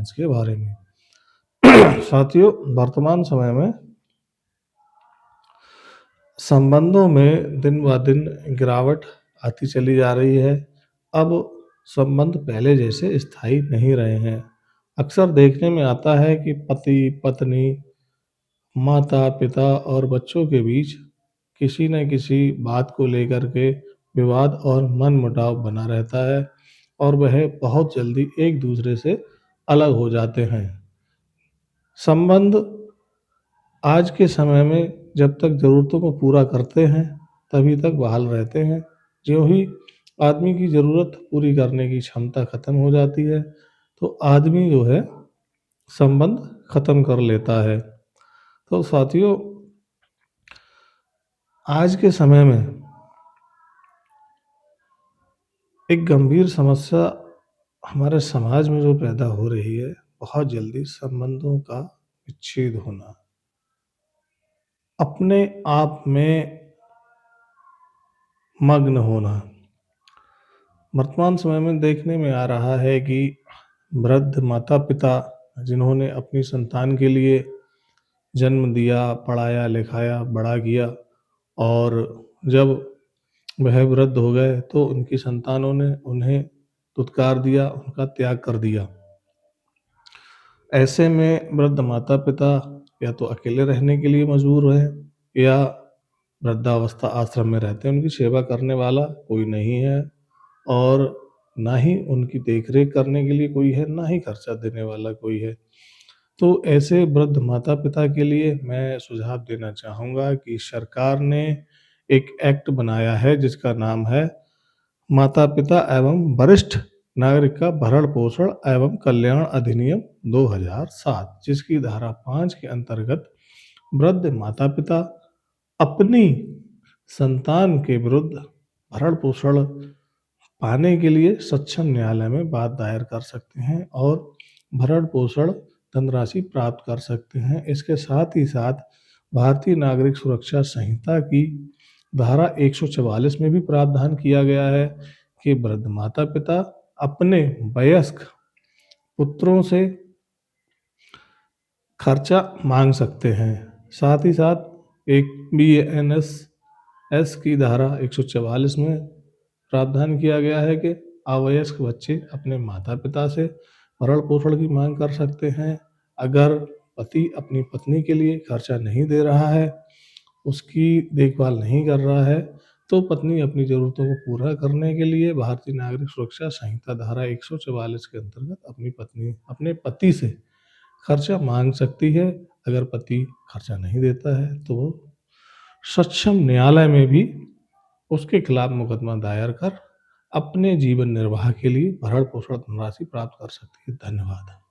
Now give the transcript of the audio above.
Balance के बारे में। साथियों, वर्तमान समय में संबंधों में दिन ब दिन गिरावट आती चली जा रही है। अब संबंध पहले जैसे स्थायी नहीं रहे हैं। अक्सर देखने में आता है कि पति पत्नी, माता पिता और बच्चों के बीच किसी न किसी बात को लेकर के विवाद और मनमुटाव बना रहता है और वह बहुत जल्दी एक दूसरे से अलग हो जाते हैं। संबंध आज के समय में जब तक ज़रूरतों को पूरा करते हैं तभी तक बहाल रहते हैं। ज्यों ही आदमी की ज़रूरत पूरी करने की क्षमता ख़त्म हो जाती है तो आदमी जो है संबंध ख़त्म कर लेता है। तो साथियों, आज के समय में एक गंभीर समस्या हमारे समाज में जो पैदा हो रही है, बहुत जल्दी संबंधों का विच्छेद होना। अपने आप में मग्न होना। वर्तमान समय में देखने में आ रहा है कि वृद्ध माता पिता जिन्होंने अपनी संतान के लिए जन्म दिया, पढ़ाया लिखाया, बड़ा किया और जब वह वृद्ध हो गए तो उनकी संतानों ने उन्हें दुत्कार दिया, उनका त्याग कर दिया। ऐसे में वृद्ध माता पिता या तो अकेले रहने के लिए मजबूर हुए या वृद्धावस्था आश्रम में रहते हैं, उनकी सेवा करने वाला कोई नहीं है और ना ही उनकी देखरेख करने के लिए कोई है, ना ही खर्चा देने वाला कोई है। तो ऐसे वृद्ध माता पिता के लिए मैं सुझाव देना चाहूँगा कि सरकार ने एक एक्ट बनाया है जिसका नाम है माता पिता एवं वरिष्ठ नागरिक का भरण पोषण एवं कल्याण अधिनियम 2007, जिसकी धारा 5 के अंतर्गत वृद्ध माता पिता अपनी संतान के विरुद्ध भरण पोषण पाने के लिए सक्षम न्यायालय में बात दायर कर सकते हैं और भरण पोषण धनराशि प्राप्त कर सकते हैं। इसके साथ ही साथ भारतीय नागरिक सुरक्षा संहिता की धारा 144 में भी प्रावधान किया गया है कि वृद्ध माता पिता अपने वयस्क पुत्रों से खर्चा मांग सकते हैं। साथ ही साथ एक BENES की धारा 144 में प्रावधान किया गया है कि अवयस्क बच्चे अपने माता पिता से भरण पोषण की मांग कर सकते हैं। अगर पति अपनी पत्नी के लिए खर्चा नहीं दे रहा है, उसकी देखभाल नहीं कर रहा है, तो पत्नी अपनी ज़रूरतों को पूरा करने के लिए भारतीय नागरिक सुरक्षा संहिता धारा 144 के अंतर्गत अपनी पत्नी अपने पति से खर्चा मांग सकती है। अगर पति खर्चा नहीं देता है तो वो सक्षम न्यायालय में भी उसके खिलाफ मुकदमा दायर कर अपने जीवन निर्वाह के लिए भरण पोषण धनराशि प्राप्त कर सकती है। धन्यवाद।